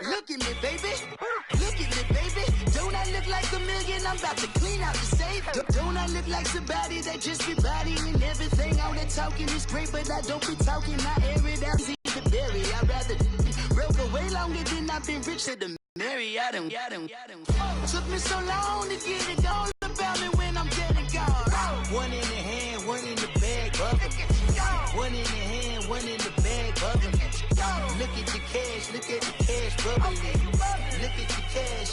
Look at me, baby. Look at me, baby. Don't I look like a million? I'm about to clean out the safe. Don't I look like somebody that just be bodying everything? All that talking is great, but I don't be talking. I air it out, easy to bury. I'd rather broke away longer than I've been rich to the Mary. I don't. Took me so long to get it all about me when I'm dead and gone. One in the hand, one in the bag, bubble. One in the hand, one in the bag, bubble. Look at the cash, bubbling. Look at the cash,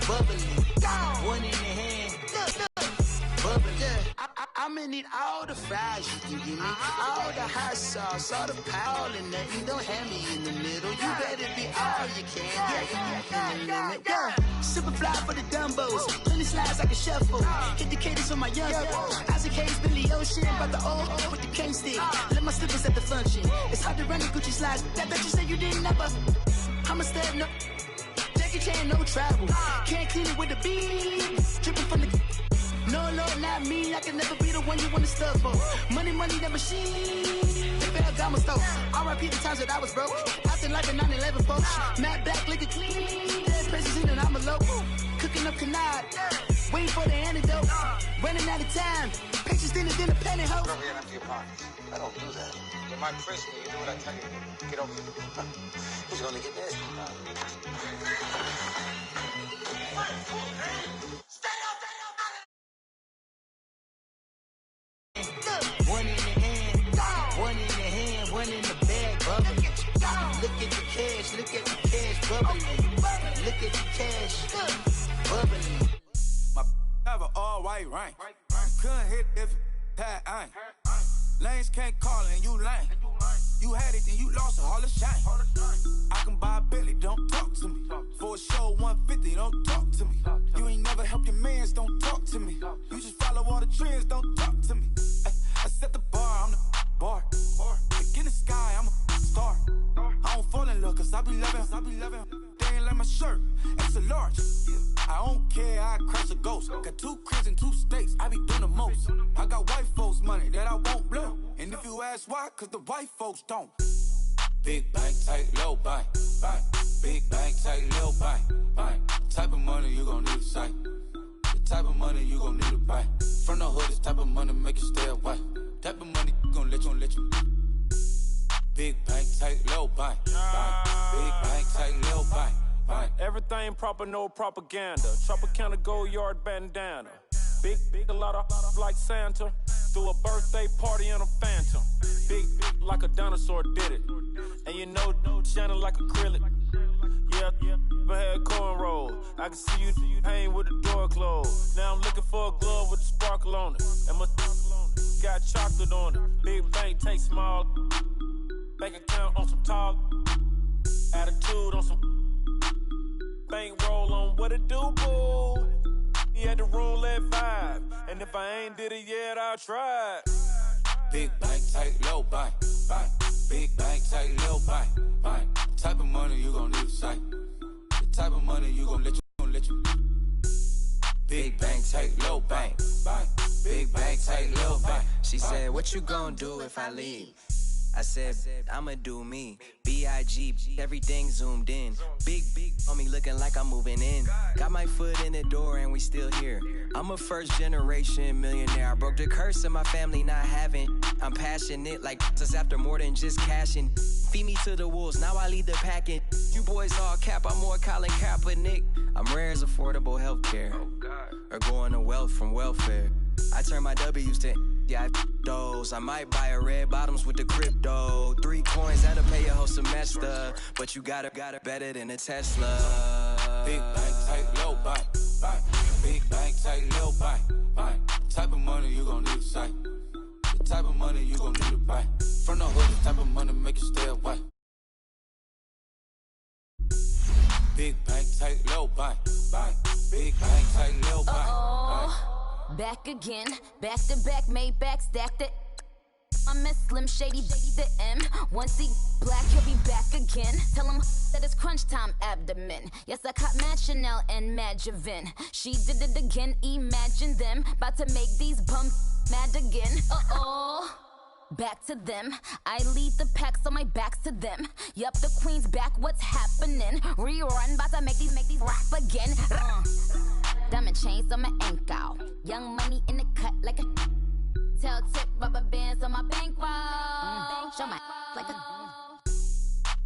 bubbling. One in the hand, bubbling. I'ma need all the fries you can give me, all the hot sauce, all the power and nothing. Don't have me in the middle. You better be all you can. Yeah. Super fly for the Dumbos. Plenty slides I can shuffle. Hit the cadence on my young. Isaac Hayes, Billy Ocean, but the old with the cane stick. Let my slippers at the function. It's hard to run the Gucci slides. That bet you say you didn't never. I'm a step no. Jackie Chan, no travel. Can't clean it with the beat. Dripping from the. No, Lord, not me. I can never be the one you want to stuff for. Money, that machine. They fell down my stove. R.I.P. the times that I was broke. Acting like a 9/11 folks. Matte black, liquor clean. Dead presses in and I'm a local. Cooking up canard. Waiting for the antidote. Running out of time. Pictures thinner than a pantyhose. Over here and empty your pockets. I don't do that. In my prison, you do what I tell you. Get over here. He's gonna get this. One in the hand, one in the hand, one in the bag, bubbling. Look at the cash, bubbling. Look at the cash, bubbling. My have an all white ring. Couldn't hit if it had ain't. Lanes can't call and you lame. You had it and you lost all the shine. I can buy a Billy, don't talk to me. For a show 150, don't talk to me. You ain't never helped your mans, don't talk to me. You just follow all the trends, don't talk to me. I set the bar, I'm the bar. Look in the sky, I'm a star. I don't fall in love cause I be loving. They ain't like my shirt, it's a large. I don't care, I crash a ghost. Got 2 cribs and 2 states, I be doing the most. I got white folks money that I won't blow. And if you ask why, cause the white folks don't. Big bank, tight, low bank. Big bank, tight, low bank. Type of money you gon' need a sight. The type of money you gon' need a buy. From the hood, this type of money make you stay away. Type of money gon' let you. Big bank, tight, low bank. Big bank, tight, low bank. Everything proper, no propaganda. Tropicana gold yard bandana. Big, a lot of like Santa. Threw a birthday party in a phantom. Big like a dinosaur did it. And you know, shining like acrylic. Yeah, I had cornrow. I can see you hang with the door closed. Now I'm looking for a glove with a sparkle on it. And my got chocolate on it. Big bank, take small. Bank account on some talk. Attitude on some. Bank roll on what it do, boo. He had the roulette vibe. And if I ain't did it yet, I'll try. Big bank, tight, low bank. Big bank, tight, low bank. Type of money you gon' need a sight. The type of money you gon' let you. Big bank, tight, low bank. Big bank, tight, low bank. She said, what you gon' do if I leave? I said, I'ma do me. B.I.G. Everything zoomed in. Big on me looking like I'm moving in. Got my foot in the door and we still here. I'm a first generation millionaire. I broke the curse of my family not having. I'm passionate like us after more than just cashing. Feed me to the wolves, now I lead the packing. You boys all cap, I'm more Colin Kaepernick. I'm rare as affordable healthcare. Or going to wealth from welfare. I turn my W's to those. I might buy a red bottoms with the crypto. 3 coins, that'll pay your whole semester. But you got it better than a Tesla. Big bank, tight, low bank. Big bank, tight, low bank. Type of money you gon' need a sight. The type of money you gon' need to buy. From the hood, the type of money make you stay away. Big bank, tight, low bank. Big bank, tight, low bank. Back again, back to back, made back, stacked it. I'm a Slim Shady, the M. Once he black, he'll be back again. Tell him that it's crunch time abdomen. Yes, I caught Mad Chanel and Mad Javin. She did it again, imagine them. About to make these bums mad again. Back to them. I lead the pack, so my back's to them. Yup, the queen's back, what's happening? Rerun, about to make these rap again. Diamond chains on my ankle. Young money in the cut like a tail tip, rubber bands on my bankroll. Show my like a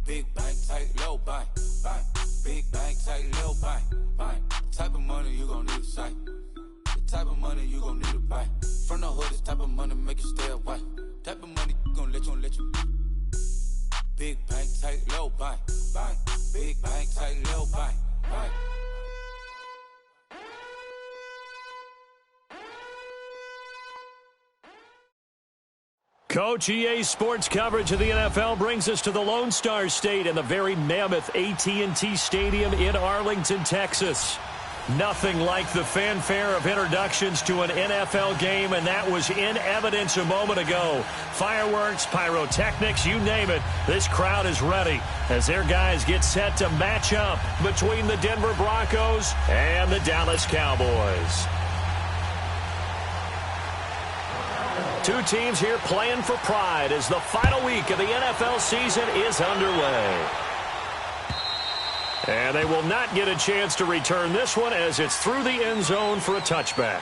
big bank, tight, low bank, bank. Big bank, tight, low bank, bank. Type of money you gon' need to sight. The type of money you gon' need to buy. From the hood, this type of money make you stay away. Type of money gon' let you. Big bank, tight, low bank, bank. Big bank, tight, low bank, bank. Coach, EA Sports coverage of the NFL brings us to the Lone Star State and the very mammoth AT&T Stadium in Arlington, Texas. Nothing like the fanfare of introductions to an NFL game, and that was in evidence a moment ago. Fireworks, pyrotechnics, you name it. This crowd is ready as their guys get set to match up between the Denver Broncos and the Dallas Cowboys. Two teams here playing for pride as the final week of the NFL season is underway. And they will not get a chance to return this one as it's through the end zone for a touchback.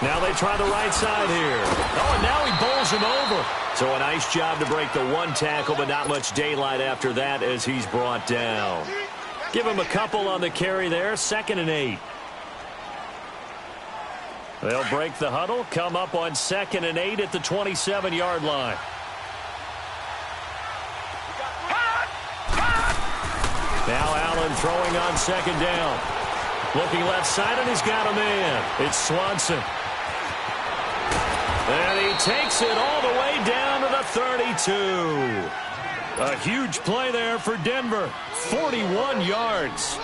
Now they try the right side here. Oh, and now he bowls him over. So a nice job to break the one tackle, but not much daylight after that as he's brought down. Give him a couple on the carry there, 2nd and 8. They'll break the huddle, come up on 2nd and 8 at the 27-yard line. Now Allen throwing on 2nd down. Looking left side, and he's got a man. It's Swanson. And he takes it all the way down to the 32. A huge play there for Denver. 41 yards.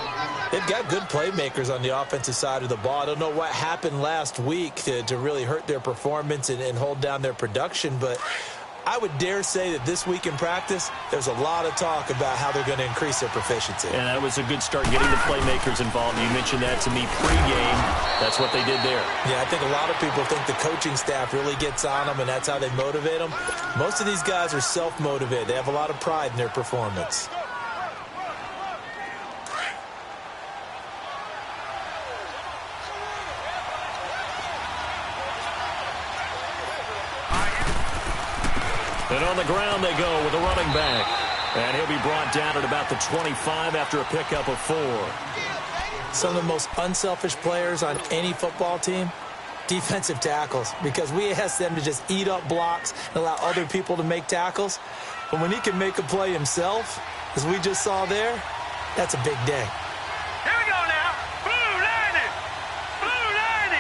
They've got good playmakers on the offensive side of the ball. I don't know what happened last week to really hurt their performance and hold down their production, but I would dare say that this week in practice, there's a lot of talk about how they're going to increase their proficiency. And that was a good start getting the playmakers involved. You mentioned that to me pregame. That's what they did there. Yeah, I think a lot of people think the coaching staff really gets on them, and that's how they motivate them. Most of these guys are self-motivated. They have a lot of pride in their performance. And on the ground they go with a running back. And he'll be brought down at about the 25 after a pickup of 4. Some of the most unselfish players on any football team, defensive tackles, because we ask them to just eat up blocks and allow other people to make tackles. But when he can make a play himself, as we just saw there, that's a big day. Here we go now. Blue 90. Blue 90.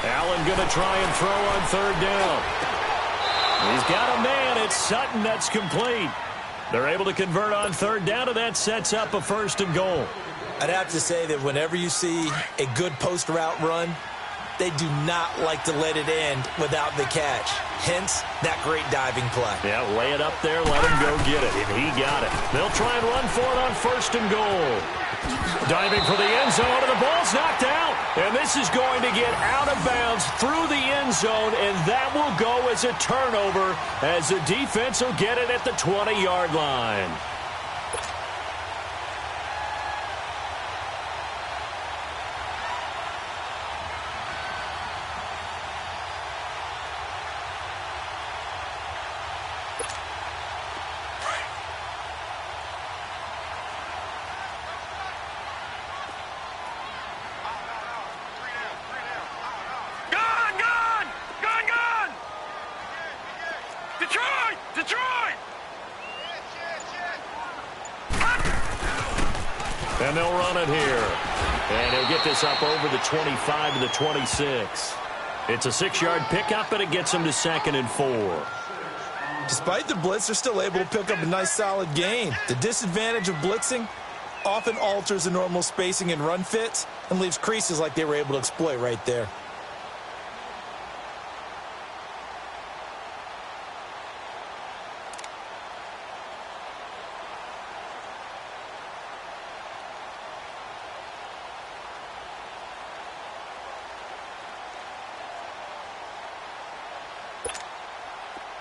Allen going to try and throw on 3rd down. He's got a man. It's Sutton that's complete. They're able to convert on 3rd down, and that sets up a 1st and goal. I'd have to say that whenever you see a good post route run, they do not like to let it end without the catch. Hence, that great diving play. Yeah, lay it up there, let him go get it, and he got it. They'll try and run for it on 1st and goal. Diving for the end zone, and the ball's knocked out. And this is going to get out of bounds through the end zone, and that will go as a turnover as the defense will get it at the 20-yard line. And they'll run it here. And he'll get this up over the 25 to the 26. It's a 6-yard pickup, and it gets him to 2nd and 4. Despite the blitz, they're still able to pick up a nice solid gain. The disadvantage of blitzing often alters the normal spacing and run fits and leaves creases like they were able to exploit right there.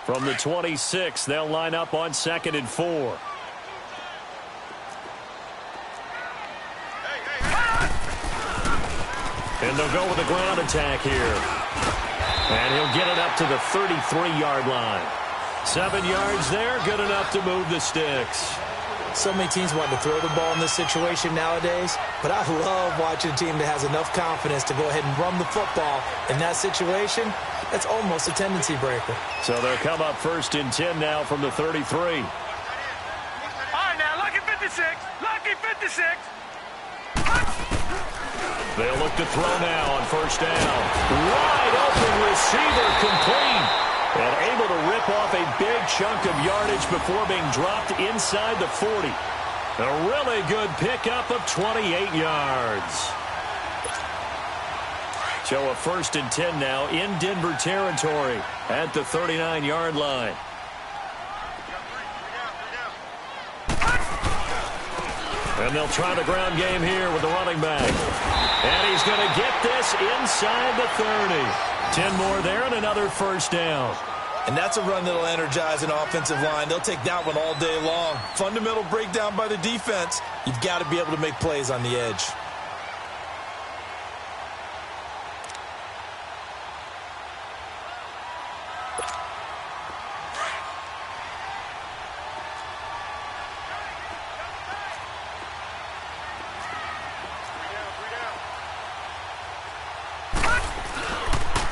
From the 26, they'll line up on 2nd and 4. And they'll go with a ground attack here. And he'll get it up to the 33-yard line. 7 yards there, good enough to move the sticks. So many teams want to throw the ball in this situation nowadays, but I love watching a team that has enough confidence to go ahead and run the football in that situation. That's almost a tendency breaker. So they'll come up 1st and 10 now from the 33. All right, now, lucky 56. Lucky 56. They'll look to throw now on 1st down. Wide open receiver complete. And able to rip off a big chunk of yardage before being dropped inside the 40. A really good pickup of 28 yards. So a 1st and 10 now in Denver territory at the 39-yard line. And they'll try the ground game here with the running back. And he's going to get this inside the 30. 10 more there and another 1st down. And that's a run that'll energize an offensive line. They'll take that one all day long. Fundamental breakdown by the defense. You've got to be able to make plays on the edge.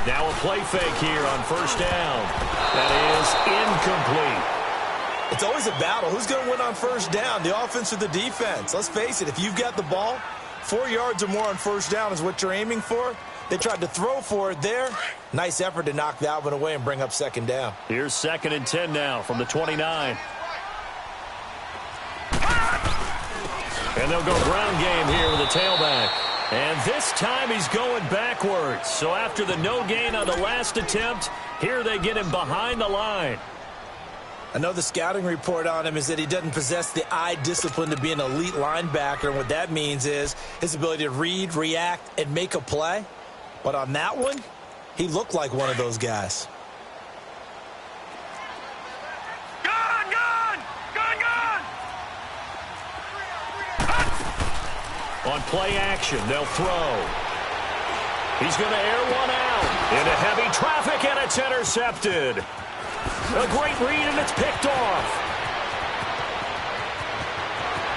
Now a play fake here on 1st down. That is incomplete. It's always a battle. Who's going to win on 1st down, the offense or the defense? Let's face it, if you've got the ball, 4 yards or more on 1st down is what you're aiming for. They tried to throw for it there. Nice effort to knock that one away and bring up 2nd down. Here's 2nd and 10 now from the 29. And they'll go ground game here with a tailback. And this time he's going backwards. So after the no gain on the last attempt, here they get him behind the line. I know the scouting report on him is that he doesn't possess the eye discipline to be an elite linebacker. And what that means is his ability to read, react, and make a play. But on that one, he looked like one of those guys. On play action, they'll throw. He's going to air one out into heavy traffic, and it's intercepted. A great read, and it's picked off.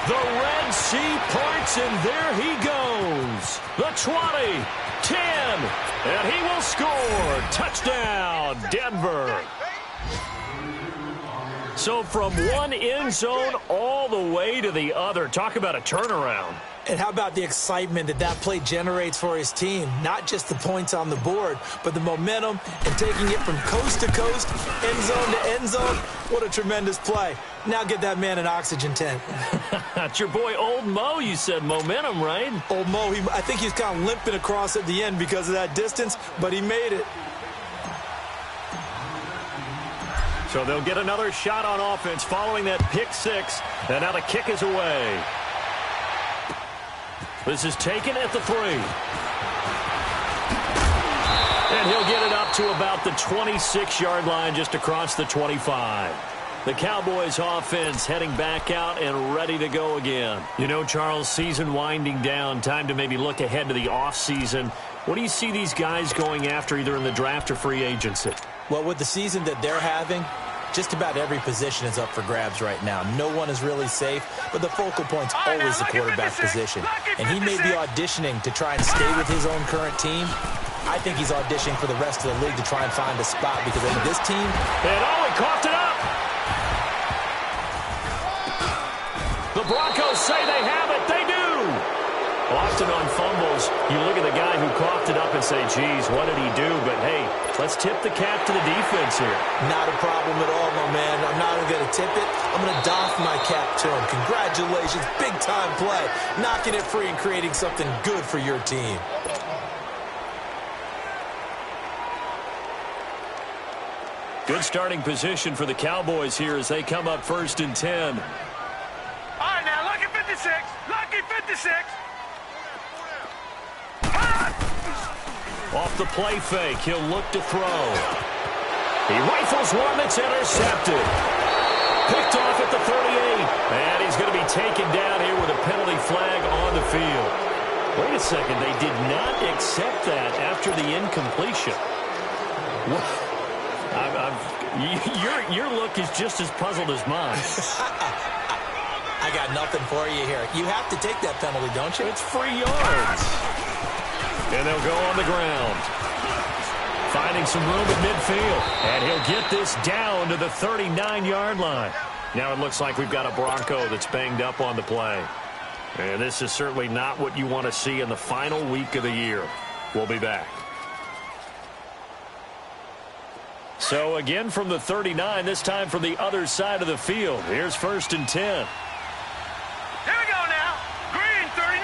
The Red Sea parts, and there he goes. The 20, 10, and he will score. Touchdown, Denver. So from one end zone all the way to the other. Talk about a turnaround. And how about the excitement that that play generates for his team? Not just the points on the board, but the momentum and taking it from coast to coast, end zone to end zone. What a tremendous play. Now get that man an oxygen tent. That's your boy Old Mo. You said momentum, right? Old Mo, I think he's kind of limping across at the end because of that distance, but he made it. So they'll get another shot on offense following that pick six, and now the kick is away. This is taken at the 3. And he'll get it up to about the 26-yard line, just across the 25. The Cowboys offense heading back out and ready to go again. You know, Charles, season winding down, time to maybe look ahead to the offseason. What do you see these guys going after either in the draft or free agency? Well, with the season that they're having, just about every position is up for grabs right now. No one is really safe, but the focal point's always the quarterback position. And he may be auditioning to try and stay with his own current team. I think he's auditioning for the rest of the league to try and find a spot because I think this team... And oh, he coughed it up! The Broncos say they have it. They do! Off often on fumbles, you look at the guy who coughed it up and say, geez, what did he do? But, hey, let's tip the cap to the defense here. Not a problem at all, my man. I'm not even going to tip it. I'm going to doff my cap to him. Congratulations. Big-time play. Knocking it free and creating something good for your team. Good starting position for the Cowboys here as they come up 1st and 10. All right, now, lucky 56. Lucky 56. Off the play fake, he'll look to throw. He rifles one that's intercepted. Picked off at the 38. And he's going to be taken down here with a penalty flag on the field. Wait a second, they did not accept that after the incompletion. What? Your look is just as puzzled as mine. I got nothing for you here. You have to take that penalty, don't you? It's free yards. And they'll go on the ground. Finding some room at midfield. And he'll get this down to the 39-yard line. Now it looks like we've got a Bronco that's banged up on the play. And this is certainly not what you want to see in the final week of the year. We'll be back. So again from the 39, this time from the other side of the field. Here's 1st and 10. Here we go now. Green 39.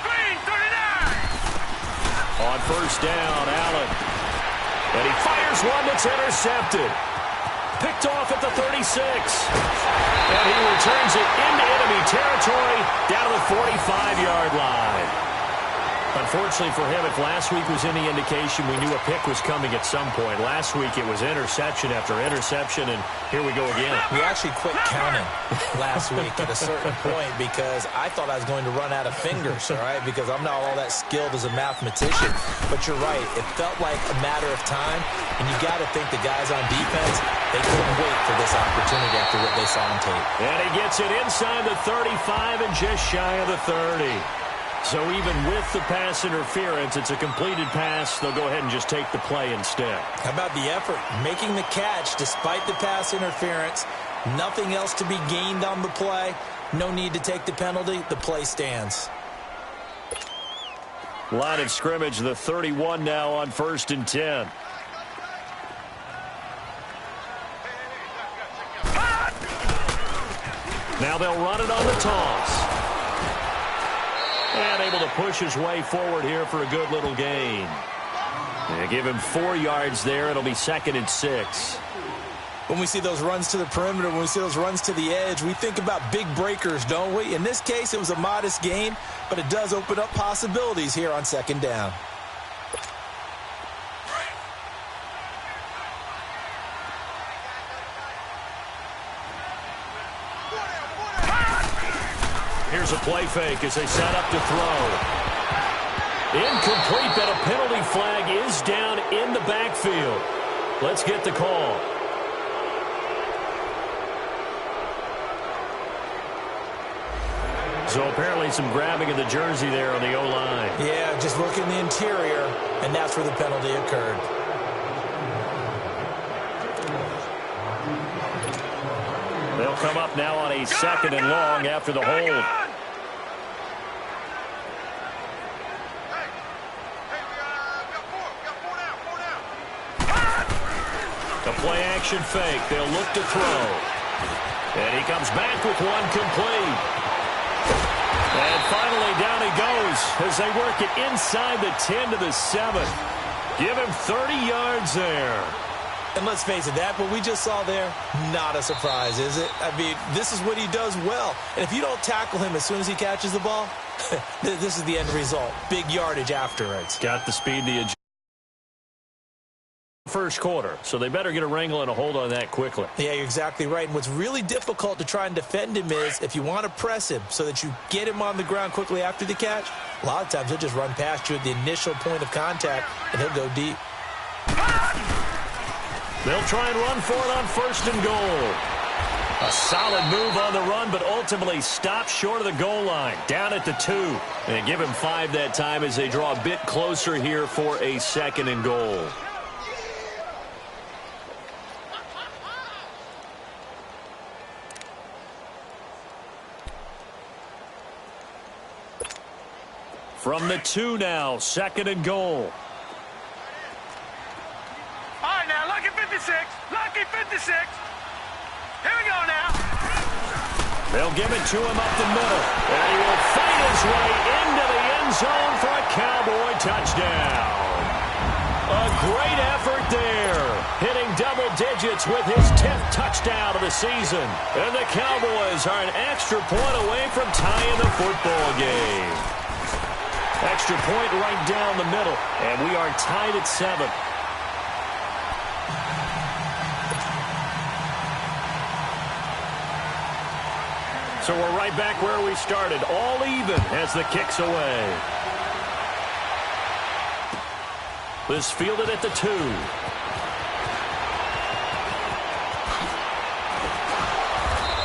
Green 39. On 1st down, Allen. And he fires one that's intercepted. Picked off at the 36. And he returns it into enemy territory down to the 45-yard line. Unfortunately for him, if last week was any indication, we knew a pick was coming at some point. Last week it was interception after interception, and here we go again. We actually quit counting last week at a certain point because I thought I was going to run out of fingers, all right, because I'm not all that skilled as a mathematician. But you're right. It felt like a matter of time, and you got to think the guys on defense, they couldn't wait for this opportunity after what they saw on tape. And he gets it inside the 35 and just shy of the 30. So even with the pass interference, it's a completed pass. They'll go ahead and just take the play instead. How about the effort? Making the catch despite the pass interference. Nothing else to be gained on the play. No need to take the penalty. The play stands. Line of scrimmage, the 31 now on 1st and 10. Now they'll run it on the toss. And able to push his way forward here for a good little gain. And give him 4 yards there. It'll be 2nd and 6. When we see those runs to the perimeter, when we see those runs to the edge, we think about big breakers, don't we? In this case, it was a modest gain, but it does open up possibilities here on 2nd down. Here's a play fake as they set up to throw. Incomplete, but a penalty flag is down in the backfield. Let's get the call. So apparently some grabbing of the jersey there on the O-line. Yeah, just look in the interior, and that's where the penalty occurred. They'll come up now on a 2nd and long after the hold. The play action fake. They'll look to throw. And he comes back with one complete. And finally down he goes as they work it inside the 10 to the 7. Give him 30 yards there. And let's face it, that what we just saw there, not a surprise, is it? I mean, this is what he does well. And if you don't tackle him as soon as he catches the ball, this is the end result. Big yardage afterwards. Got the speed, the first quarter, so they better get a wrangle and a hold on that quickly. Yeah, you're exactly right. And what's really difficult to try and defend him is if you want to press him so that you get him on the ground quickly after the catch, a lot of times he'll just run past you at the initial point of contact, and he'll go deep. They'll try and run for it on 1st and goal. A solid move on the run, but ultimately stopped short of the goal line. Down at the 2. And give him 5 that time as they draw a bit closer here for a 2nd and goal. From the 2 now, 2nd and goal. All right, now, lucky 56. Lucky 56. Here we go now. They'll give it to him up the middle. And he will fight his way into the end zone for a Cowboy touchdown. A great effort there. Hitting double digits with his 10th touchdown of the season. And the Cowboys are an extra point away from tying the football game. Extra point right down the middle. And we are tied at 7. So we're right back where we started, all even as the kick's away. This fielded at the 2.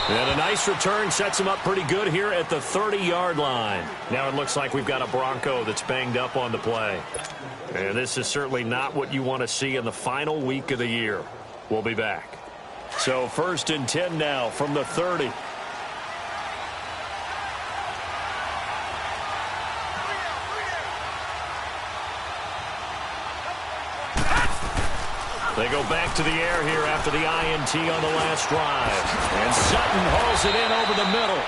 And a nice return sets him up pretty good here at the 30-yard line. Now it looks like we've got a Bronco that's banged up on the play. And this is certainly not what you want to see in the final week of the year. We'll be back. So 1st and 10 now from the 30. They go back to the air here after the INT on the last drive. And Sutton hauls it in over the middle.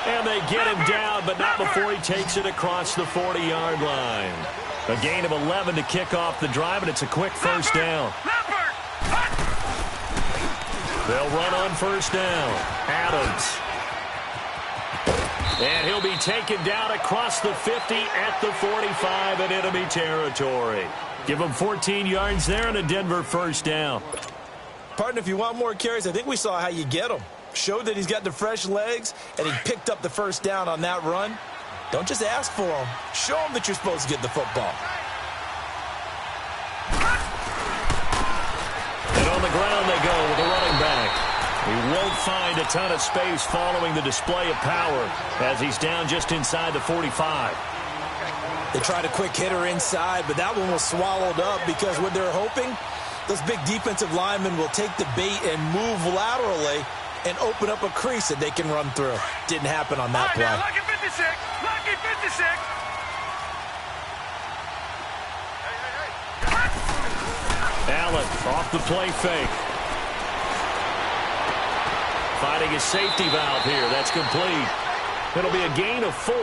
And they get him down, but not before he takes it across the 40-yard line. A gain of 11 to kick off the drive, and it's a quick first down. They'll run on first down. Adams. And he'll be taken down across the 50 at the 45 in enemy territory. Give him 14 yards there and a Denver first down. Partner, if you want more carries, I think we saw how you get him. Showed that he's got the fresh legs, and he picked up the first down on that run. Don't just ask for him. Show him that you're supposed to get the football. And on the ground they go with the running back. He won't find a ton of space following the display of power as he's down just inside the 45. They tried a quick hitter inside, but that one was swallowed up because what they're hoping, those big defensive linemen will take the bait and move laterally and open up a crease that they can run through. Didn't happen on that play. Now, lucky 56. Lucky 56. Allen off the play fake. Finding his safety valve here. That's complete. It'll be a gain of 4,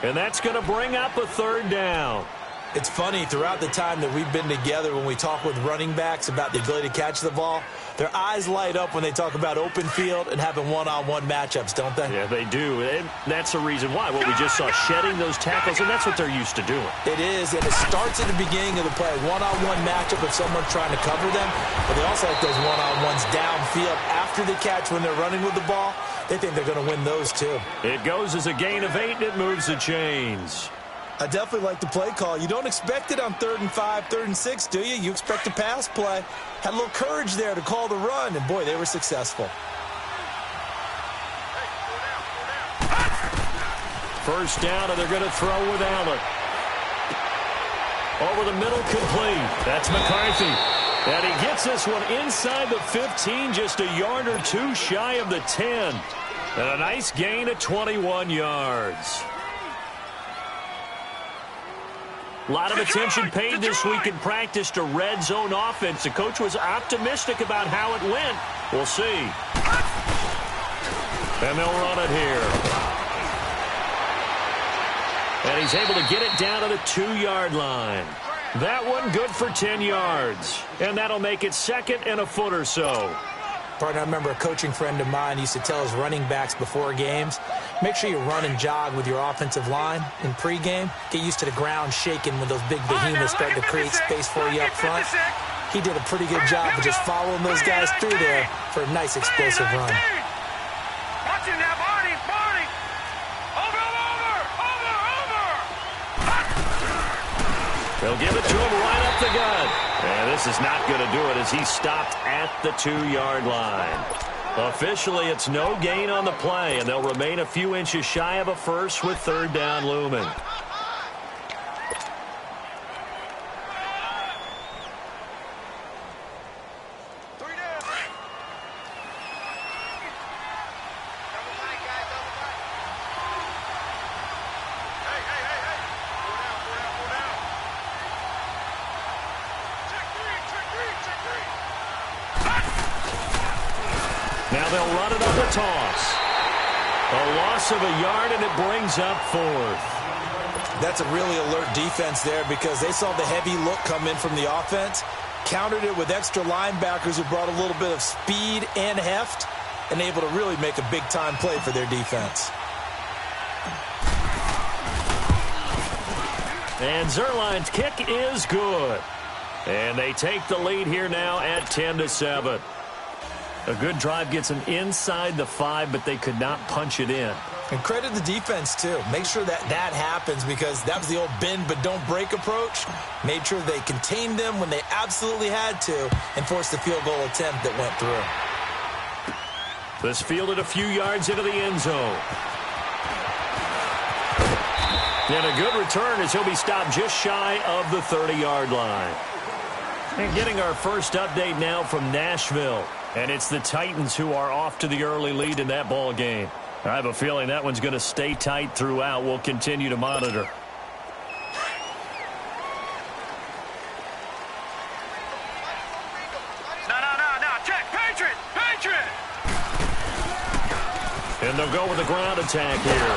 and that's going to bring up a 3rd down. It's funny, throughout the time that we've been together, when we talk with running backs about the ability to catch the ball, their eyes light up when they talk about open field and having one-on-one matchups, don't they? Yeah, they do, and that's the reason why. What we just saw, shedding those tackles, and that's what they're used to doing. It is, and it starts at the beginning of the play. One-on-one matchup if someone's trying to cover them, but they also like those one-on-ones downfield after the catch when they're running with the ball. They think they're going to win those, too. It goes as a gain of 8, and it moves the chains. I definitely like the play call. You don't expect it on 3rd and 5, 3rd and 6, do you? You expect a pass play. Had a little courage there to call the run, and, boy, they were successful. First down, and they're going to throw with Allen. Over the middle, complete. That's McCarthy. And he gets this one inside the 15, just a yard or 2 shy of the 10. And a nice gain of 21 yards. A lot of attention paid this week in practice to red zone offense. The coach was optimistic about how it went. We'll see. And they'll run it here. And he's able to get it down to the 2-yard line. That one good for 10 yards. And that'll make it 2nd and a foot or so. Partner, I remember a coaching friend of mine used to tell his running backs before games, make sure you run and jog with your offensive line in pregame. Get used to the ground shaking when those big behemoths start to create space for you up front. He did a pretty good job of just following those guys through there for a nice explosive run. Watch it now, Barney. Over. They'll give it to him right up the gut. And this is not going to do it as he stopped at the 2-yard line. Officially, it's no gain on the play, and they'll remain a few inches shy of a first with 3rd down looming. they'll run it on the toss. A loss of a yard, and it brings up 4th. That's a really alert defense there because they saw the heavy look come in from the offense, countered it with extra linebackers who brought a little bit of speed and heft, and able to really make a big-time play for their defense. And Zerline's kick is good. And they take the lead here now at 10-7. A good drive gets them inside the 5, but they could not punch it in. And credit the defense, too. Make sure that happens because that was the old bend but don't break approach. Made sure they contained them when they absolutely had to and forced the field goal attempt that went through. This fielded a few yards into the end zone. And a good return as he'll be stopped just shy of the 30-yard line. And getting our first update now from Nashville. And it's the Titans who are off to the early lead in that ball game. I have a feeling that one's going to stay tight throughout. We'll continue to monitor. No. Check. Patriot. And they'll go with a ground attack here.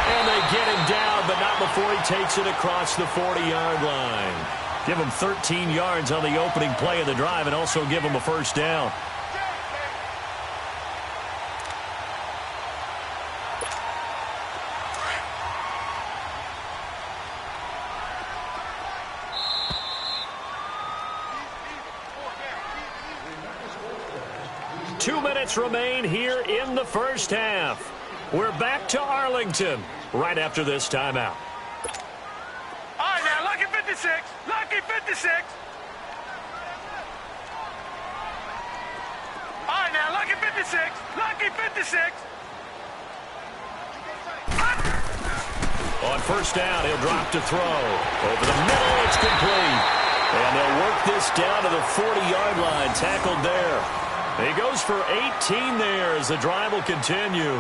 And they get him down, but not before he takes it across the 40-yard line. Give him 13 yards on the opening play of the drive and also give him a first down. Two minutes remain here in the first half. We're back to Arlington right after this timeout. All right, now, lucky 56. Lucky 56. All right, now, lucky 56. Lucky 56. On first down, he'll drop to throw. Over the middle, it's complete. And they'll work this down to the 40-yard line. Tackled there. He goes for 18 there as the drive will continue.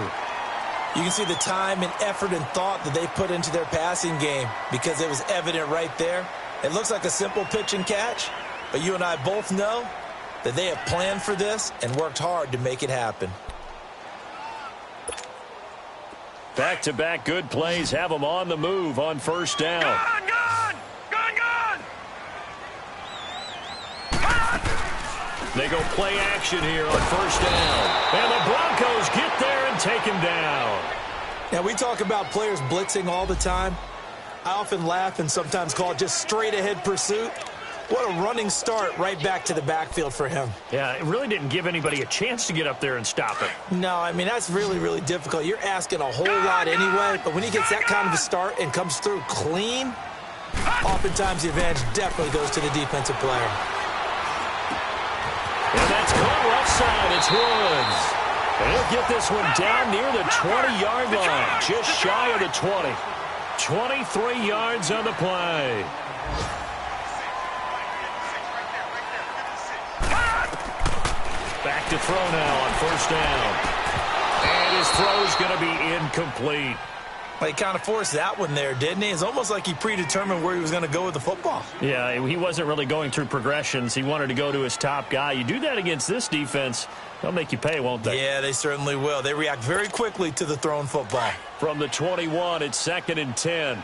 You can see the time and effort and thought that they put into their passing game because it was evident right there. It looks like a simple pitch and catch, but you and I both know that they have planned for this and worked hard to make it happen. Back-to-back good plays have them on the move on first down. Gone! They go play action here on first down. And the Broncos get there and take him down. Now, we talk about players blitzing all the time. I often laugh and sometimes call it just straight-ahead pursuit. What a running start right back to the backfield for him. Yeah, it really didn't give anybody a chance to get up there and stop it. No, I mean, that's really, really difficult. You're asking a whole lot anyway, but when he gets that kind of a start and comes through clean, oftentimes the advantage definitely goes to the defensive player. And that's caught left side. It's Woods. And he'll get this one down near the 20-yard line, just shy of the 20. 23 yards on the play. Back to throw now on first down. And his throw's going to be incomplete. Well, he kind of forced that one there, didn't he? It's almost like he predetermined where he was going to go with the football. Yeah, he wasn't really going through progressions. He wanted to go to his top guy. You do that against this defense, they'll make you pay, won't they? Yeah, they certainly will. They react very quickly to the thrown football. From the 21, it's 2nd and 10.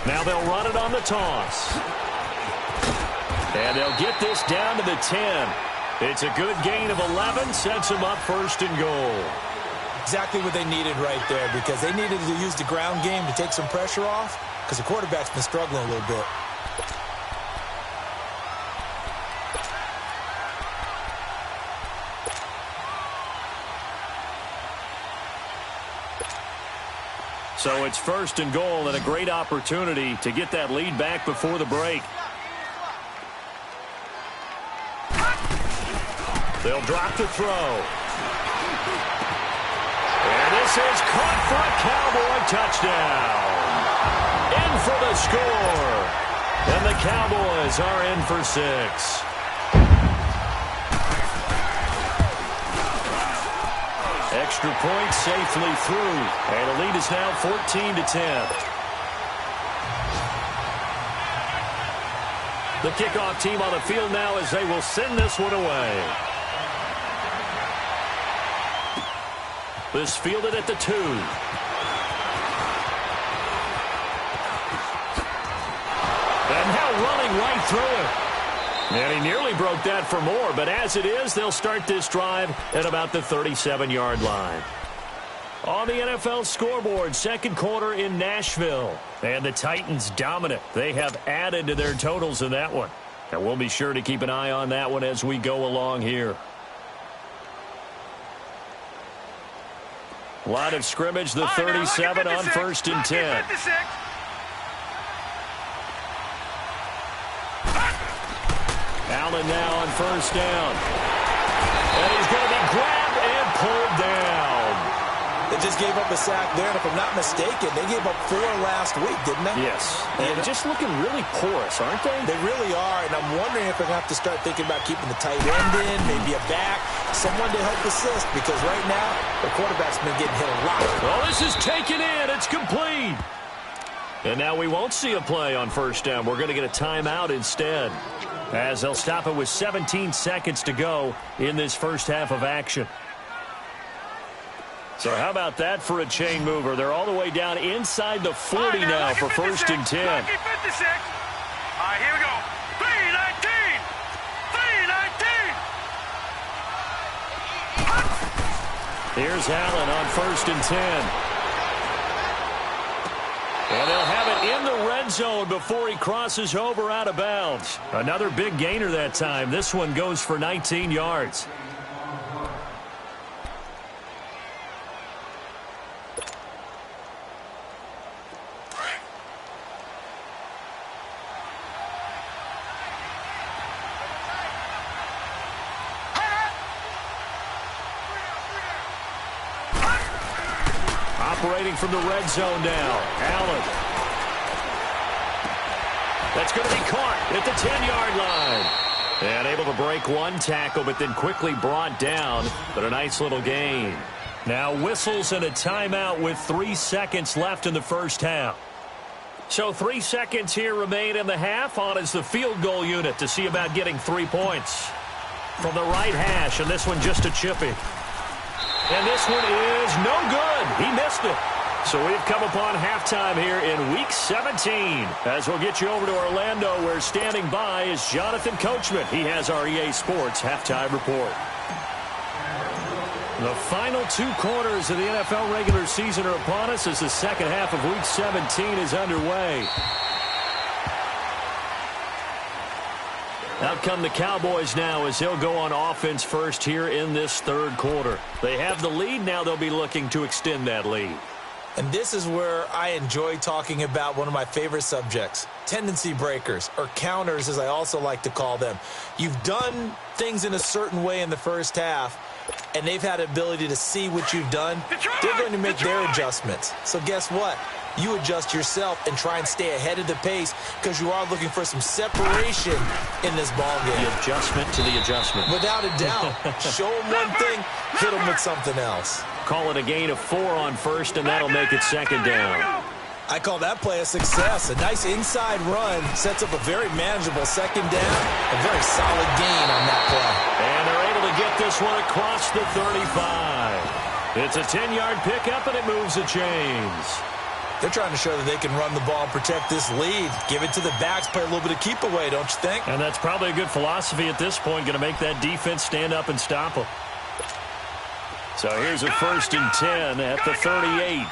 Now they'll run it on the toss. And they'll get this down to the 10. It's a good gain of 11, sets them up 1st and goal. Exactly what they needed right there because they needed to use the ground game to take some pressure off because the quarterback's been struggling a little bit. So it's 1st and goal and a great opportunity to get that lead back before the break. They'll drop the throw. And this is caught for a Cowboy touchdown. In for the score. And the Cowboys are in for 6. Extra point safely through. And the lead is now 14-10. The kickoff team on the field now as they will send this one away. This fielded at the 2. And now running right through it. And he nearly broke that for more, but as it is, they'll start this drive at about the 37-yard line. On the NFL scoreboard, second quarter in Nashville. And the Titans dominant. They have added to their totals in that one. And we'll be sure to keep an eye on that one as we go along here. Line of scrimmage, the 37 on 1st and 10. Allen now on 1st down. And he's going to be grabbed and pulled down. They just gave up a sack there, and if I'm not mistaken, they gave up 4 last week, didn't they? Yes. And just looking really porous, aren't they? They really are, and I'm wondering if they're going to have to start thinking about keeping the tight end in, maybe a back, someone to help assist, because right now, the quarterback's been getting hit a lot. Well, this is taken in. It's complete. And now we won't see a play on 1st down. We're going to get a timeout instead, as they'll stop it with 17 seconds to go in this first half of action. So how about that for a chain mover? They're all the way down inside the 40 now for 1st and 10. Lucky 56. All right, here we go. 3-19. 3-19. Here's Allen on 1st and 10. And they'll have it in the red zone before he crosses over out of bounds. Another big gainer that time. This one goes for 19 yards. Operating from the red zone now. Allen. That's going to be caught at the 10-yard line. And able to break one tackle, but then quickly brought down. But a nice little gain. Now whistles and a timeout with 3 seconds left in the first half. So 3 seconds here remain in the half. On is the field goal unit to see about getting 3 points. From the right hash, and this one just a chippy. And this one is no good. He missed it. So we've come upon halftime here in Week 17. As we'll get you over to Orlando, where standing by is Jonathan Coachman. He has our EA Sports halftime report. The final 2 quarters of the NFL regular season are upon us as the second half of Week 17 is underway. Out come the Cowboys now as they'll go on offense first here in this third quarter. They have the lead. Now they'll be looking to extend that lead. And this is where I enjoy talking about one of my favorite subjects, tendency breakers, or counters as I also like to call them. You've done things in a certain way in the first half, and they've had the ability to see what you've done. They're going to make their adjustments. So guess what? You adjust yourself and try and stay ahead of the pace because you are looking for some separation in this ball game. The adjustment to the adjustment. Without a doubt. Show them one thing, hit them with something else. Call it a gain of 4 on first, and that'll make it second down. I call that play a success. A nice inside run sets up a very manageable second down. A very solid gain on that play. And they're able to get this one across the 35. It's a 10-yard pickup, and it moves the chains. They're trying to show that they can run the ball and protect this lead. Give it to the backs, play a little bit of keep away, don't you think? And that's probably a good philosophy at this point, going to make that defense stand up and stop them. So here's a 1st and 10 at the 38.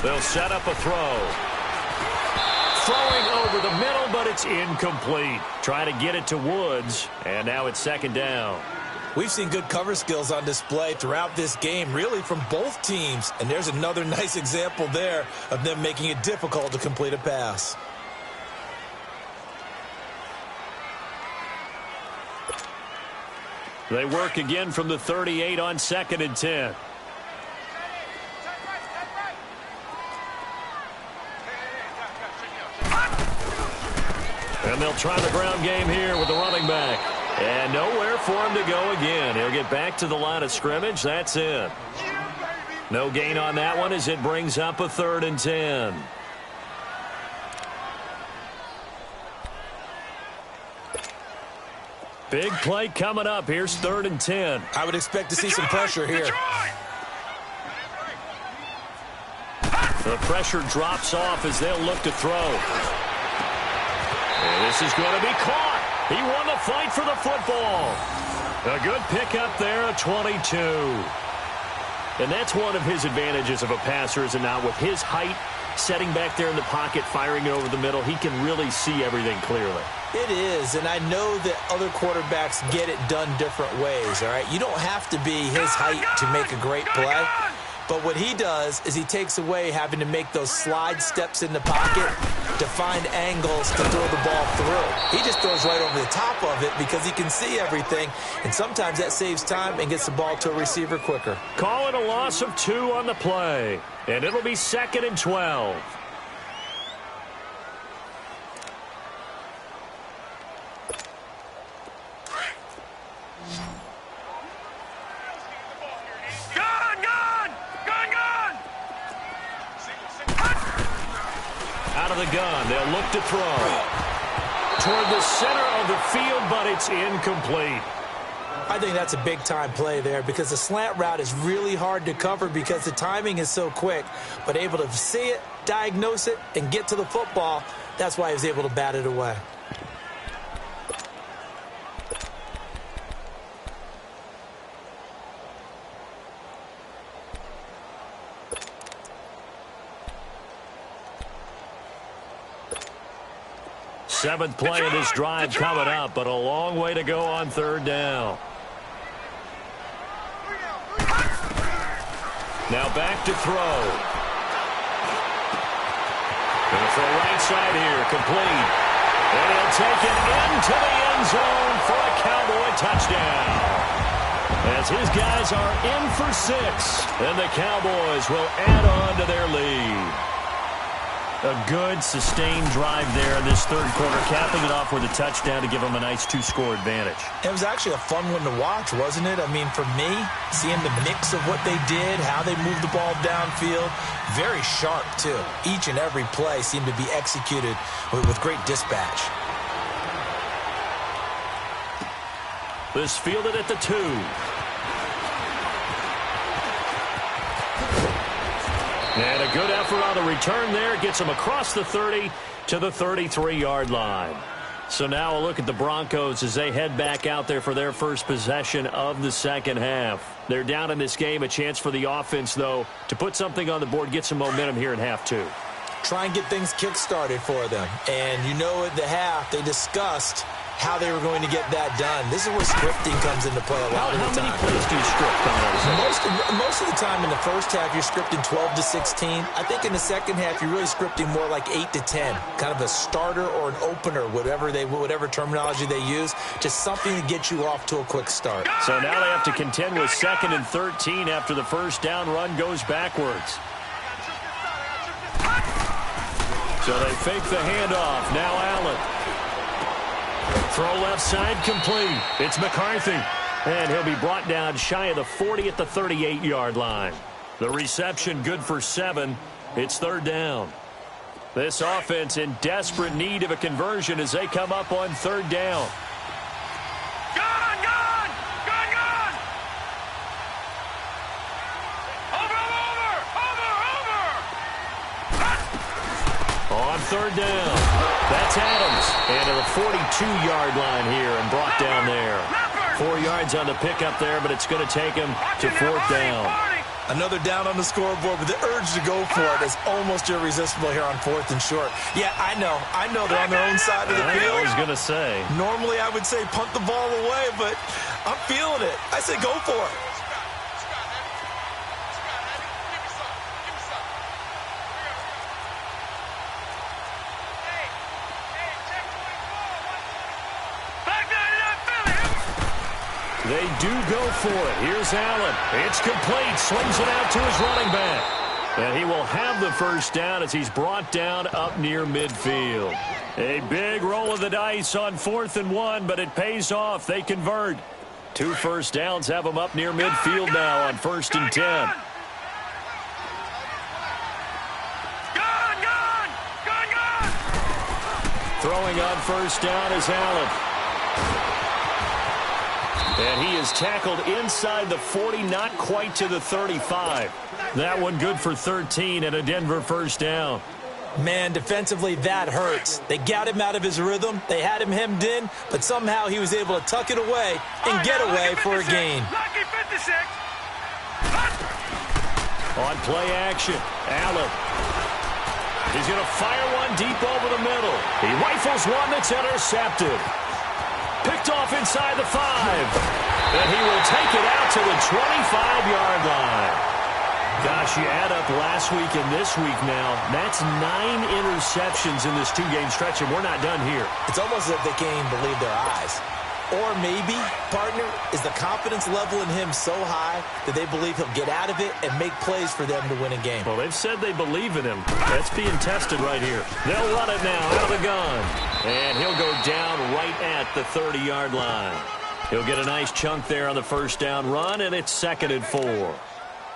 They'll set up a throw. Throwing over the middle, but it's incomplete. Trying to get it to Woods, and now it's second down. We've seen good cover skills on display throughout this game, really from both teams. And there's another nice example there of them making it difficult to complete a pass. They work again from the 38 on 2nd and 10. And they'll try the ground game here with the running back. And nowhere for him to go again. He'll get back to the line of scrimmage. That's it. No gain on that one as it brings up a 3rd and 10. Big play coming up. Here's 3rd and 10. I would expect to see some pressure here. The pressure drops off as they'll look to throw. And this is going to be caught. He won the fight for the football. A good pickup there at 22. And that's one of his advantages of a passer, is it not? With his height, setting back there in the pocket, firing it over the middle, he can really see everything clearly. It is, and I know that other quarterbacks get it done different ways, all right? You don't have to be his height to make a great play. But what he does is he takes away having to make those slide steps in the pocket to find angles to throw the ball through. He just throws right over the top of it because he can see everything, and sometimes that saves time and gets the ball to a receiver quicker. Call it a loss of 2 on the play, and it'll be 2nd and 12. Out of the gun, they'll look to throw. Toward the center of the field, but it's incomplete. I think that's a big-time play there because the slant route is really hard to cover because the timing is so quick. But able to see it, diagnose it, and get to the football, that's why he was able to bat it away. Seventh play of this drive coming up, but a long way to go on 3rd down. Now back to throw. Going to throw right side here, complete. And he'll take it into the end zone for a Cowboy touchdown. As his guys are in for 6, and the Cowboys will add on to their lead. A good, sustained drive there in this 3rd quarter, capping it off with a touchdown to give them a nice 2-score advantage. It was actually a fun one to watch, wasn't it? I mean, for me, seeing the mix of what they did, how they moved the ball downfield, very sharp, too. Each and every play seemed to be executed with great dispatch. This fielded at the 2. And a good effort on the return there. Gets him across the 30 to the 33-yard line. So now a look at the Broncos as they head back out there for their first possession of the second half. They're down in this game. A chance for the offense, though, to put something on the board, get some momentum here in half 2. Try and get things kick-started for them. And you know at the half they discussed how they were going to get that done. This is where scripting comes into play a lot of the time. How many plays do you script coming out of the most of the time in the first half, you're scripting 12 to 16. I think in the second half, you're really scripting more like 8 to 10. Kind of a starter or an opener, whatever terminology they use. Just something to get you off to a quick start. So now they have to contend with 2nd and 13 after the first down run goes backwards. So they fake the handoff. Now Allen. Throw left side complete. It's McCarthy. And he'll be brought down shy of the 40 at the 38-yard line. The reception good for 7. It's 3rd down. This offense in desperate need of a conversion as they come up on 3rd down. On 3rd down, that's Adams. And to the 42-yard line here and brought down there. 4 yards on the pickup there, but it's going to take him to 4th down. Another down on the scoreboard, but the urge to go for it is almost irresistible here on 4th and short. Yeah, I know they're on their own side of the field. I was going to say. Normally I would say punt the ball away, but I'm feeling it. I say go for it. They do go for it. Here's Allen. It's complete. Slings it out to his running back. And he will have the first down as he's brought down up near midfield. A big roll of the dice on 4th and 1, but it pays off. They convert. 2 first downs have them up near midfield now on 1st and 10. Throwing on first down is Allen. And he is tackled inside the 40, not quite to the 35. That one good for 13 and a Denver first down. Man, defensively, that hurts. They got him out of his rhythm. They had him hemmed in, but somehow he was able to tuck it away and get away for a gain. Lucky 56. On play action, Allen. He's going to fire one deep over the middle. He rifles one that's intercepted. Picked off inside the 5. And he will take it out to the 25-yard line. Gosh, you add up last week and this week now. That's 9 interceptions in this 2-game stretch, and we're not done here. It's almost as if they can't even believe their eyes. Or maybe, partner, is the confidence level in him so high that they believe he'll get out of it and make plays for them to win a game. Well, they've said they believe in him. That's being tested right here. They'll run it now out of the gun. And he'll go down right at the 30-yard line. He'll get a nice chunk there on the first down run, and it's 2nd and 4.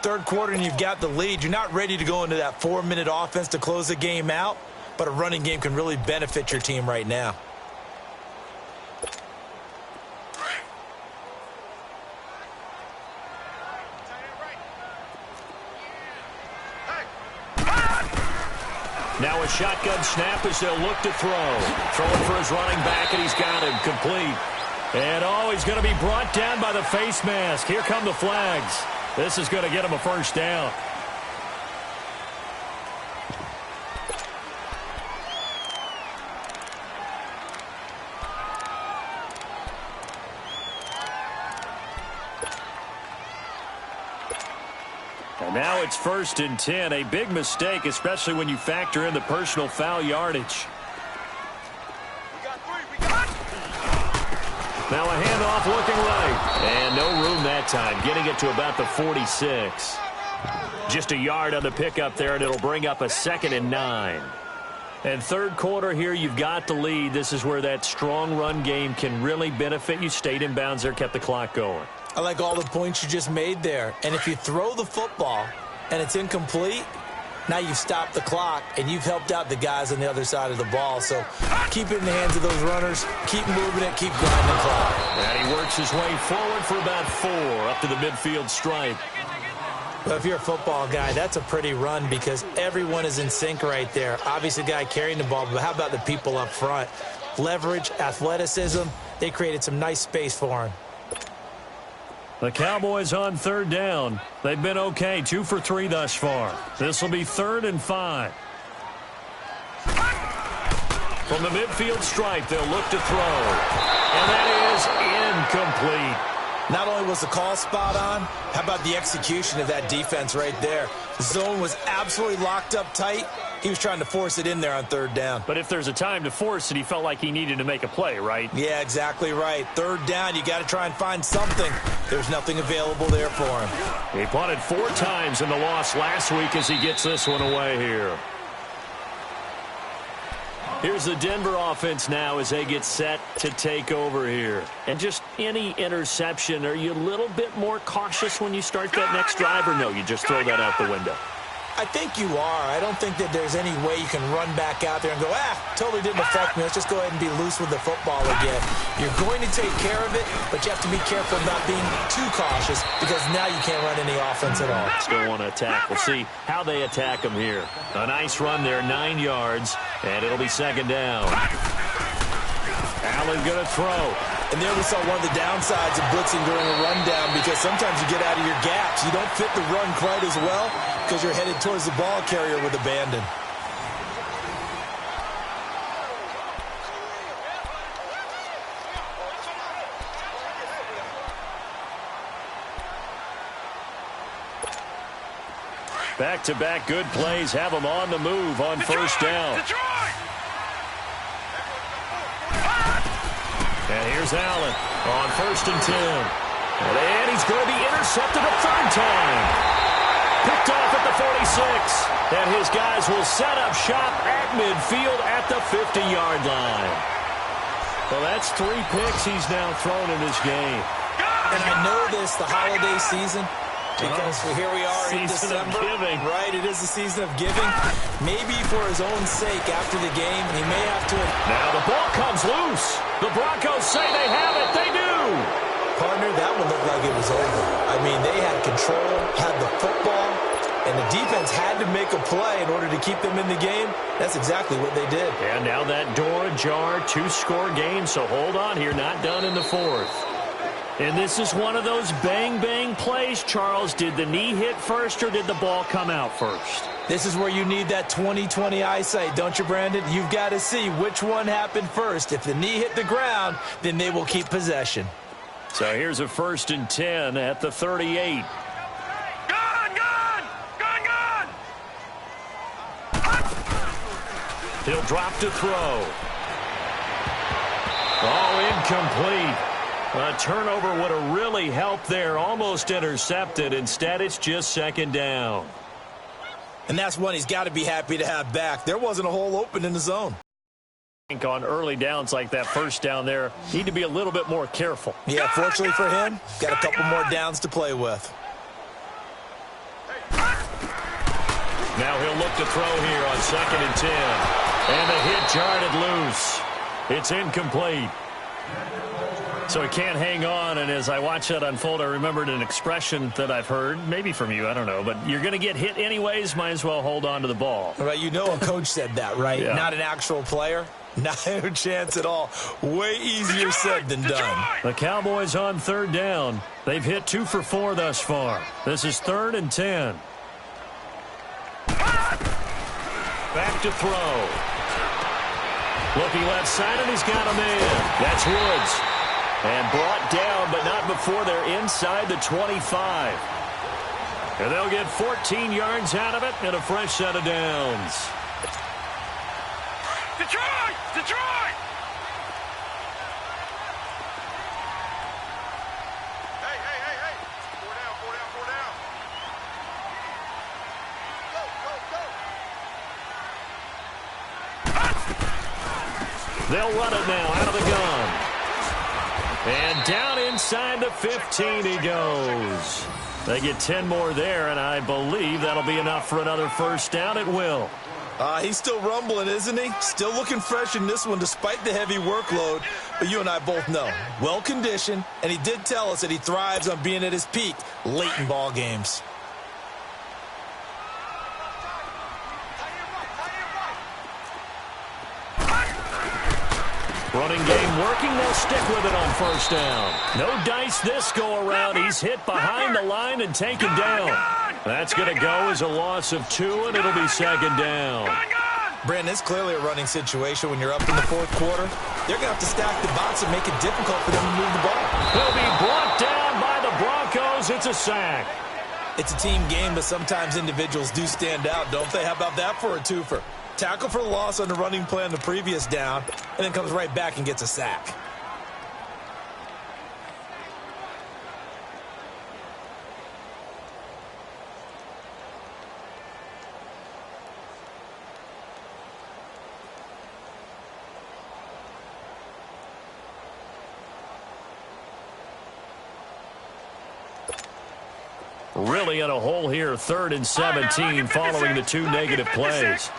Third quarter and you've got the lead. You're not ready to go into that 4-minute offense to close the game out, but a running game can really benefit your team right now. Now a shotgun snap as they'll look to throw. Throwing for his running back, and he's got him complete. And, he's going to be brought down by the face mask. Here come the flags. This is going to get him a first down. And now it's 1st and 10. A big mistake, especially when you factor in the personal foul yardage. Now a handoff looking right. And no room that time, getting it to about the 46. Just a yard on the pickup there, and it'll bring up a 2nd and 9. And third quarter here, you've got the lead. This is where that strong run game can really benefit you. Stayed in bounds there, kept the clock going. I like all the points you just made there. And if you throw the football and it's incomplete, now you've stopped the clock and you've helped out the guys on the other side of the ball. So keep it in the hands of those runners, keep moving it, keep grinding the clock. And he works his way forward for about 4 up to the midfield stripe. Well, if you're a football guy, that's a pretty run because everyone is in sync right there. Obviously, the guy carrying the ball, but how about the people up front? Leverage, athleticism, they created some nice space for him. The Cowboys on 3rd down. They've been okay, 2 for 3 thus far. This will be 3rd and 5. From the midfield stripe, they'll look to throw. And that is incomplete. Not only was the call spot on, how about the execution of that defense right there? The zone was absolutely locked up tight. He was trying to force it in there on 3rd down. But if there's a time to force it, he felt like he needed to make a play, right? Yeah, exactly right. 3rd down, you got to try and find something. There's nothing available there for him. He punted 4 times in the loss last week as he gets this one away here. Here's the Denver offense now as they get set to take over here. And just any interception, are you a little bit more cautious when you start that next drive, or no, you just throw that out the window? I think you are. I don't think that there's any way you can run back out there and go, totally didn't affect me. Let's just go ahead and be loose with the football again. You're going to take care of it, but you have to be careful about being too cautious because now you can't run any offense at all. Still want to attack. We'll see how they attack him here. A nice run there, 9 yards, and it'll be 2nd down. Allen going to throw. And there we saw one of the downsides of blitzing during a rundown because sometimes you get out of your gaps. You don't fit the run quite as well because you're headed towards the ball carrier with abandon. Back-to-back good plays have them on the move on first down. And here's Allen on 1st and 10. And he's going to be intercepted a 3rd time. Picked off at the 46. And his guys will set up shop at midfield at the 50-yard line. Well, that's 3 picks he's now thrown in this game. And I know this, the holiday season, Because here we are in December. Giving. Right, it is the season of giving. Maybe for his own sake after the game, he may have to... Now the ball comes loose. The Broncos say they have it. They do. Partner, that one looked like it was over. I mean, they had control, had the football, and the defense had to make a play in order to keep them in the game. That's exactly what they did. And now that door ajar, 2-score game, so hold on here, not done in the fourth. And this is one of those bang-bang plays, Charles. Did the knee hit first or did the ball come out first? This is where you need that 20/20 eyesight, don't you, Brandon? You've got to see which one happened first. If the knee hit the ground, then they will keep possession. So here's a 1st and 10 at the 38. He'll drop to throw. Oh, incomplete. A turnover would have really helped there. Almost intercepted. Instead, it's just 2nd down. And that's one he's got to be happy to have back. There wasn't a hole open in the zone. I think on early downs like that 1st down there, need to be a little bit more careful. Yeah, fortunately for him, got a couple more downs to play with. Now he'll look to throw here on 2nd and 10. And the hit jarred it loose. It's incomplete. So he can't hang on, and as I watch that unfold, I remembered an expression that I've heard, maybe from you, I don't know, but you're going to get hit anyways, might as well hold on to the ball. Right, you know a coach said that, right? Yeah. Not an actual player. Not a chance at all. Way easier said than done. The Cowboys on 3rd down. They've hit 2 for 4 thus far. This is 3rd and 10. Back to throw. Looking left side, and he's got him in. That's Woods. And brought down, but not before they're inside the 25. And they'll get 14 yards out of it and a fresh set of downs. Detroit! Detroit! Hey, hey, hey, hey! 4 down, 4 down, 4 down. Go, go, go! They'll run it now out of the gun. And down inside the 15 he goes. They get 10 more there, and I believe that'll be enough for another 1st down. It will. He's still rumbling, isn't he? Still looking fresh in this one despite the heavy workload. But you and I both know, well-conditioned, and he did tell us that he thrives on being at his peak late in ball games. Running game working. They'll stick with it on 1st down. No dice this go-around. He's hit behind the line and taken down. That's going to go as a loss of 2, and it'll be 2nd down. Brandon, it's clearly a running situation when you're up in the 4th quarter. They're going to have to stack the box and make it difficult for them to move the ball. He'll be brought down by the Broncos. It's a sack. It's a team game, but sometimes individuals do stand out, don't they? How about that for a twofer? Tackle for the loss on the running play on the previous down, and then comes right back and gets a sack. Really in a hole here, 3rd and 17 following the 2 negative plays.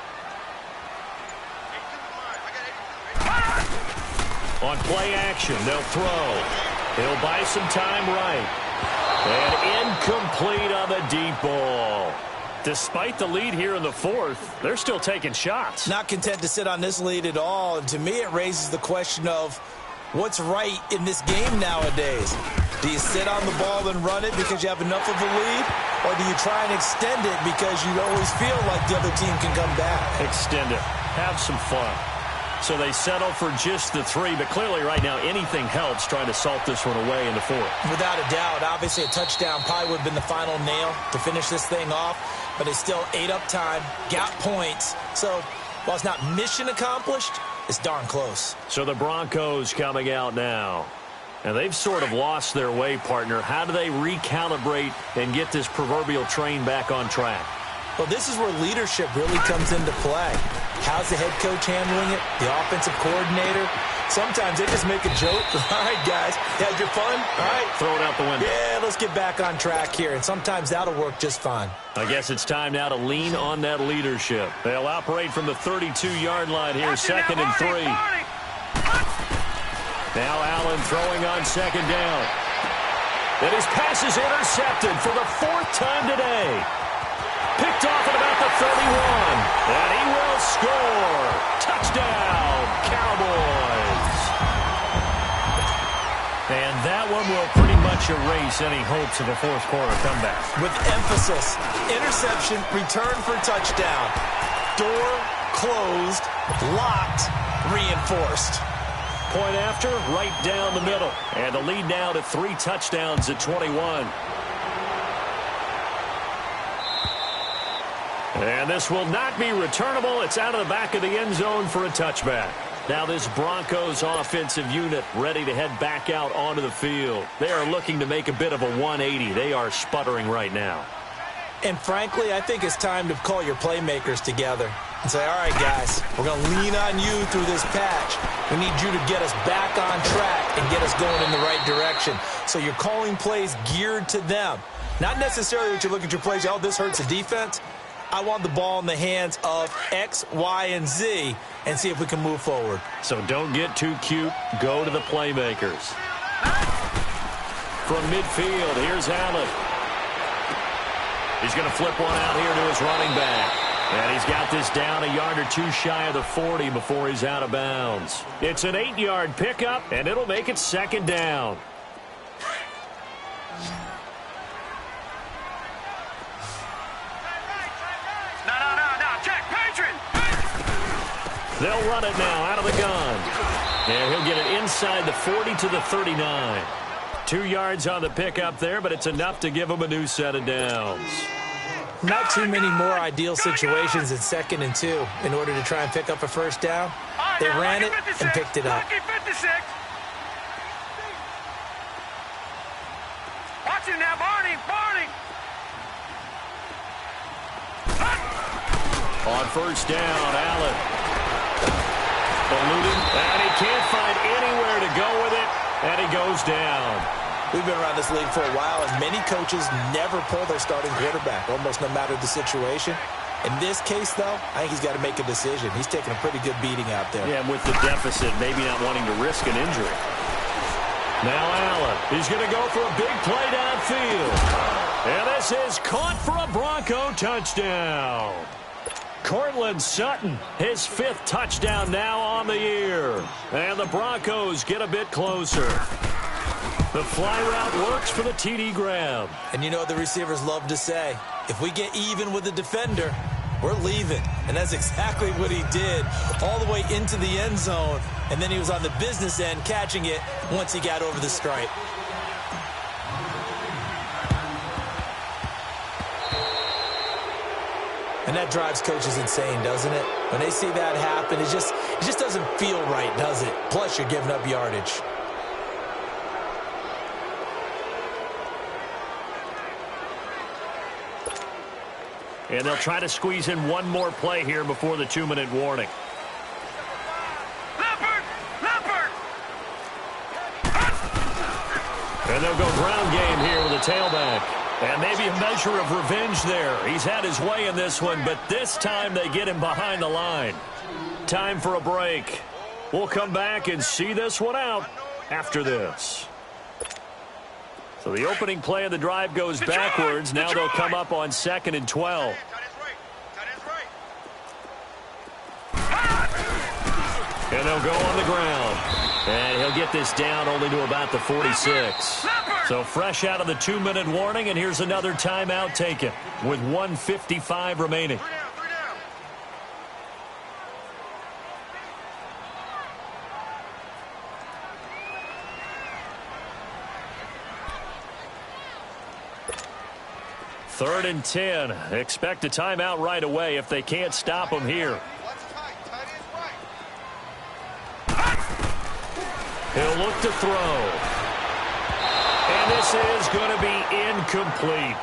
On play action, they'll throw. He'll buy some time right. And incomplete on the deep ball. Despite the lead here in the 4th, they're still taking shots. Not content to sit on this lead at all. And to me, it raises the question of what's right in this game nowadays. Do you sit on the ball and run it because you have enough of a lead? Or do you try and extend it because you always feel like the other team can come back? Extend it. Have some fun. So they settle for just the 3, but clearly right now anything helps trying to salt this one away in the 4th. Without a doubt, obviously a touchdown probably would have been the final nail to finish this thing off, but they still ate up time, got points. So while it's not mission accomplished, it's darn close. So the Broncos coming out now. And they've sort of lost their way, partner. How do they recalibrate and get this proverbial train back on track? Well, this is where leadership really comes into play. How's the head coach handling it? The offensive coordinator? Sometimes they just make a joke. All right, guys, had your fun? All right. Throw it out the window. Yeah, let's get back on track here, and sometimes that'll work just fine. I guess it's time now to lean on that leadership. They'll operate from the 32-yard line here, second and 3. Now Allen throwing on second down. And his pass is intercepted for the 4th time today. Picked off at about the 31. And he will score. Touchdown, Cowboys. And that one will pretty much erase any hopes of a fourth-quarter comeback. With emphasis, interception, return for touchdown. Door closed, locked, reinforced. Point after, right down the middle. And the lead now to 3 touchdowns at 21. And this will not be returnable. It's out of the back of the end zone for a touchback. Now this Broncos offensive unit ready to head back out onto the field. They are looking to make a bit of a 180. They are sputtering right now. And frankly, I think it's time to call your playmakers together and say, all right, guys, we're going to lean on you through this patch. We need you to get us back on track and get us going in the right direction. So you're calling plays geared to them. Not necessarily that you look at your plays, oh, this hurts the defense. I want the ball in the hands of X, Y, and Z and see if we can move forward. So don't get too cute. Go to the playmakers. From midfield, here's Allen. He's going to flip one out here to his running back. And he's got this down a yard or 2 shy of the 40 before he's out of bounds. It's an 8-yard pickup, and it'll make it second down. They'll run it now out of the gun. And he'll get it inside the 40 to the 39. 2 yards on the pickup there, but it's enough to give him a new set of downs. Not too many more ideal situations in 2nd and 2 in order to try and pick up a first down. They ran it and picked it up. Watch him now, Barney. On first down, Allen. Eluding, and he can't find anywhere to go with it, and he goes down. We've been around this league for a while, and many coaches never pull their starting quarterback, almost no matter the situation. In this case, though, I think he's got to make a decision. He's taking a pretty good beating out there. Yeah, and with the deficit, maybe not wanting to risk an injury. Now Allen, he's going to go for a big play downfield. And this is caught for a Bronco touchdown. Cortland Sutton, his 5th touchdown now on the year. And the Broncos get a bit closer. The fly route works for the TD grab. And you know what the receivers love to say? If we get even with the defender, we're leaving. And that's exactly what he did, all the way into the end zone. And then he was on the business end catching it once he got over the stripe. And that drives coaches insane, doesn't it? When they see that happen, it just doesn't feel right, does it? Plus, you're giving up yardage. And they'll try to squeeze in one more play here before the 2-minute warning. And they'll go ground game here with a tailback. And maybe a measure of revenge there. He's had his way in this one, but this time they get him behind the line. Time for a break. We'll come back and see this one out after this. So the opening play of the drive goes backwards. Now they'll come up on 2nd and 12. And they'll go on the ground. And he'll get this down only to about the 46. So fresh out of the 2-minute warning, and here's another timeout taken with 1:55 remaining. Third and 10. Expect a timeout right away if they can't stop him here. He'll look to throw. And this is going to be incomplete.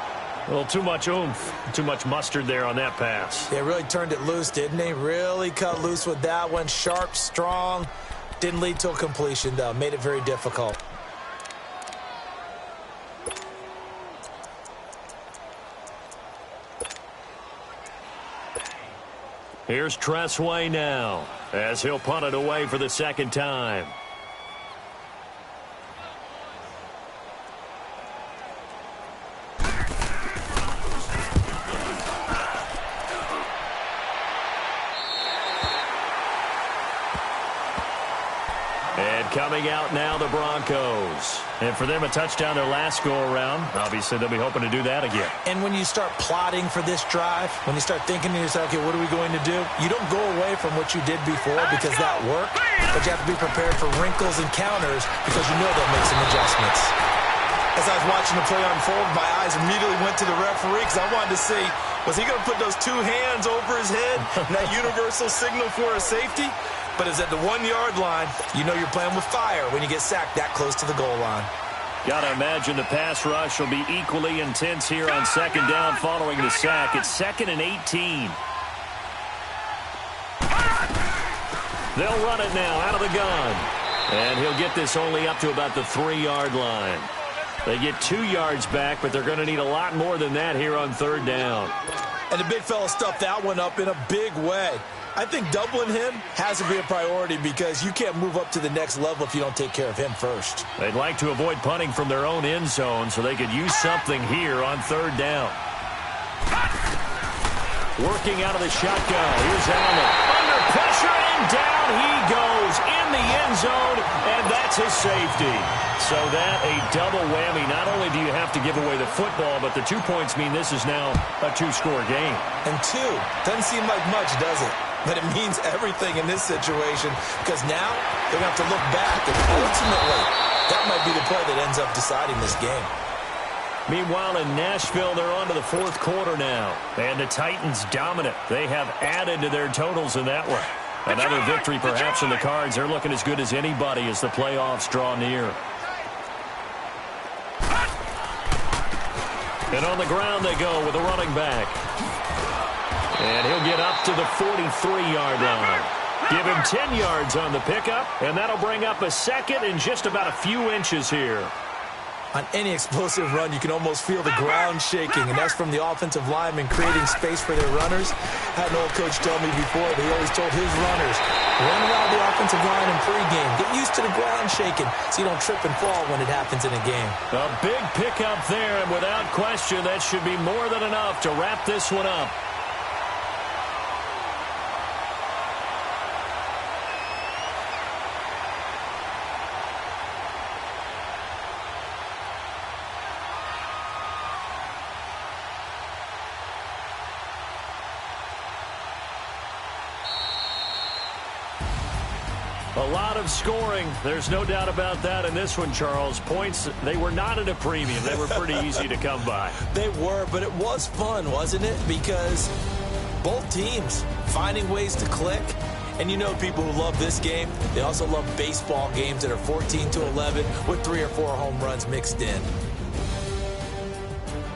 A little too much oomph, too much mustard there on that pass. They really turned it loose, didn't they? Really cut loose with that one. Sharp, strong. Didn't lead to a completion, though. Made it very difficult. Here's Tressway now, as he'll punt it away for the second time. And coming out now, the Broncos. And for them, a touchdown their last go-around. Obviously, they'll be hoping to do that again. And when you start plotting for this drive, when you start thinking to yourself, okay, what are we going to do? You don't go away from what you did before because that worked, but you have to be prepared for wrinkles and counters because you know they'll make some adjustments. As I was watching the play unfold, my eyes immediately went to the referee because I wanted to see, was he going to put those two hands over his head, that universal signal for a safety? But it's at the 1-yard line. You know you're playing with fire when you get sacked that close to the goal line. Gotta imagine the pass rush will be equally intense here on second down following the sack. It's 2nd and 18. They'll run it now out of the gun. And he'll get this only up to about the 3-yard line. They get 2 yards back, but they're going to need a lot more than that here on third down. And the big fella stuffed that one up in a big way. I think doubling him has to be a priority because you can't move up to the next level if you don't take care of him first. They'd like to avoid punting from their own end zone so they could use something here on third down. Working out of the shotgun. Here's Allen. Under pressure, and down he goes in the end zone, and that's his safety. So that a double whammy. Not only do you have to give away the football, but the 2 points mean this is now a 2-score game. And 2 doesn't seem like much, does it? But it means everything in this situation because now they're going to have to look back, and ultimately that might be the play that ends up deciding this game. Meanwhile, in Nashville, they're on to the fourth quarter now. And the Titans dominant. They have added to their totals in that one. Another victory perhaps in the cards. They're looking as good as anybody as the playoffs draw near. And on the ground they go with a running back. And he'll get up to the 43-yard line. Give him 10 yards on the pickup, and that'll bring up a second and just about a few inches here. On any explosive run, you can almost feel the ground shaking, and that's from the offensive linemen creating space for their runners. I had an old coach tell me before that he always told his runners, run around the offensive line in pregame. Get used to the ground shaking so you don't trip and fall when it happens in a game. A big pickup there, and without question, that should be more than enough to wrap this one up. A lot of scoring. There's no doubt about that in this one, Charles. Points, they were not at a premium. They were pretty easy to come by. They were, but it was fun, wasn't it? Because both teams finding ways to click. And you know people who love this game, they also love baseball games that are 14-11 with 3 or 4 home runs mixed in.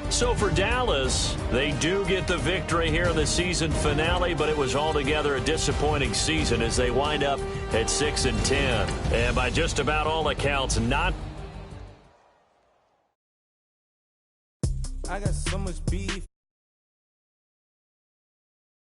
So for Dallas, they do get the victory here in the season finale, but it was altogether a disappointing season as they wind up at 6-10. And by just about all accounts, not... I got so much beef.